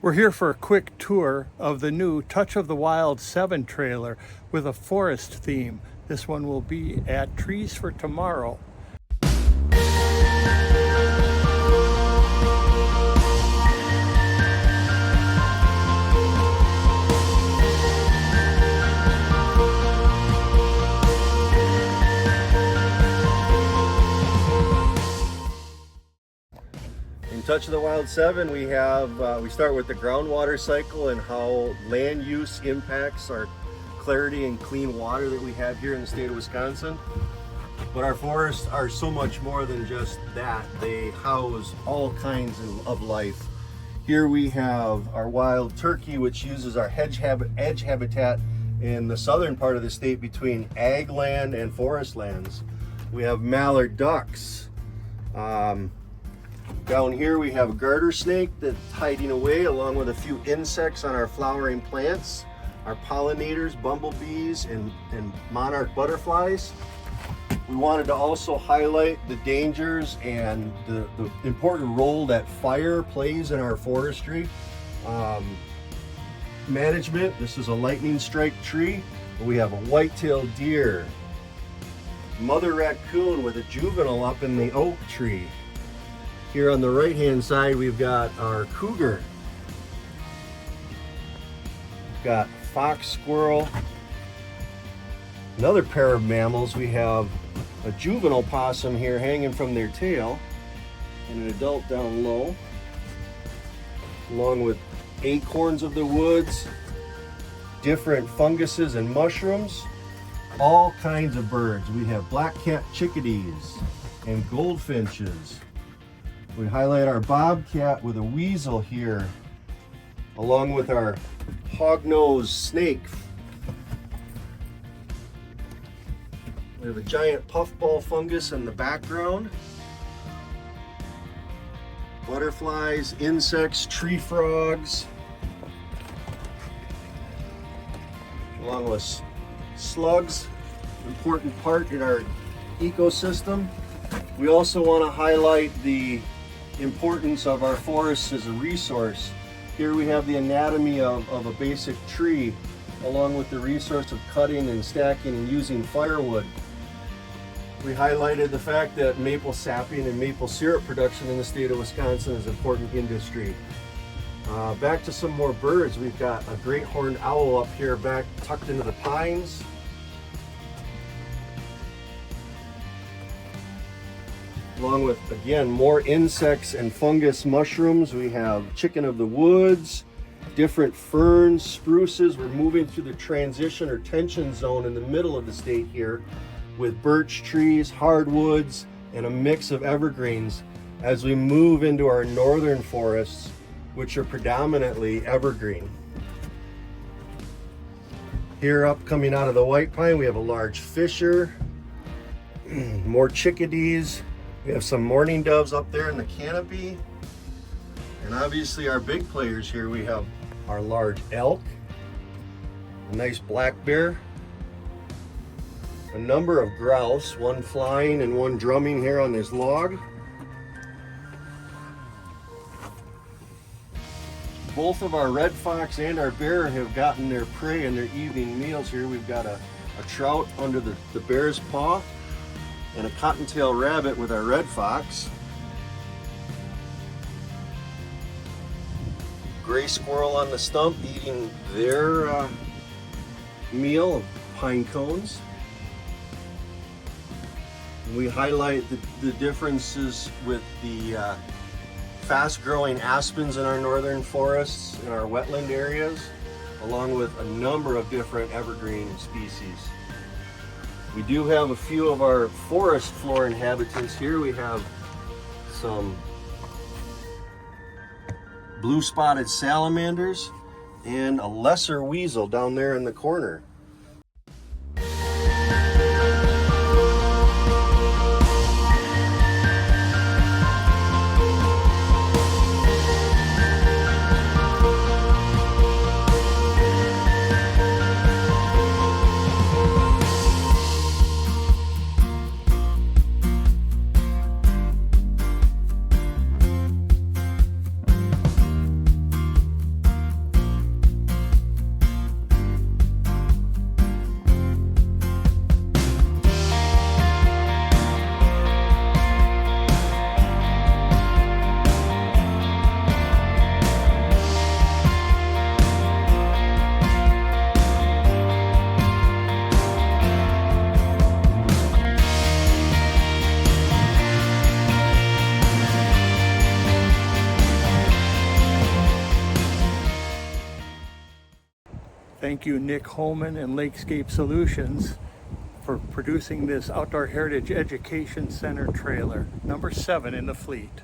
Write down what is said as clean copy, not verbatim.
We're here for a quick tour of the new Touch of the Wild 7 trailer with a forest theme. This one will be at Trees for Tomorrow. In Touch of the Wild 7, we start with the groundwater cycle and how land use impacts our clarity and clean water that we have here in the state of Wisconsin. But our forests are so much more than just that. They house all kinds of life. Here we have our wild turkey, which uses our edge habitat in the southern part of the state between ag land and forest lands. We have mallard ducks. Down here we have a garter snake that's hiding away along with a few insects on our flowering plants, our pollinators, bumblebees, and monarch butterflies. We wanted to also highlight the dangers and the important role that fire plays in our forestry. Management, this is a lightning strike tree. We have a white-tailed deer, mother raccoon with a juvenile up in the oak tree. Here on the right-hand side, we've got our cougar. We've got fox squirrel. Another pair of mammals, we have a juvenile possum here hanging from their tail and an adult down low, along with acorns of the woods, different funguses and mushrooms, all kinds of birds. We have black-capped chickadees and goldfinches. We highlight our bobcat with a weasel here, along with our hognose snake. We have a giant puffball fungus in the background. Butterflies, insects, tree frogs, along with slugs, important part in our ecosystem. We also want to highlight the importance of our forests as a resource. Here we have the anatomy of a basic tree, along with the resource of cutting and stacking and using firewood. We highlighted the fact that maple sapping and maple syrup production in the state of Wisconsin is an important industry. Back to some more birds. We've got a great horned owl up here back tucked into the pines. Along with, again, more insects and fungus mushrooms. We have chicken of the woods, different ferns, spruces. We're moving through the transition or tension zone in the middle of the state here with birch trees, hardwoods, and a mix of evergreens as we move into our northern forests, which are predominantly evergreen. Here up coming out of the white pine, we have a large fisher, more chickadees. We have some mourning doves up there in the canopy. And obviously our big players here, we have our large elk, a nice black bear, a number of grouse, one flying and one drumming here on this log. Both of our red fox and our bear have gotten their prey and their evening meals here. We've got a trout under the bear's paw, and a cottontail rabbit with our red fox. Gray squirrel on the stump eating their meal of pine cones. And we highlight the differences with the fast-growing aspens in our northern forests and our wetland areas, along with a number of different evergreen species. We do have a few of our forest floor inhabitants here. We have some blue-spotted salamanders and a lesser weasel down there in the corner. thank you, Nick Holman and Lakescape Solutions, for producing this Outdoor Heritage Education Center trailer, number 7 in the fleet.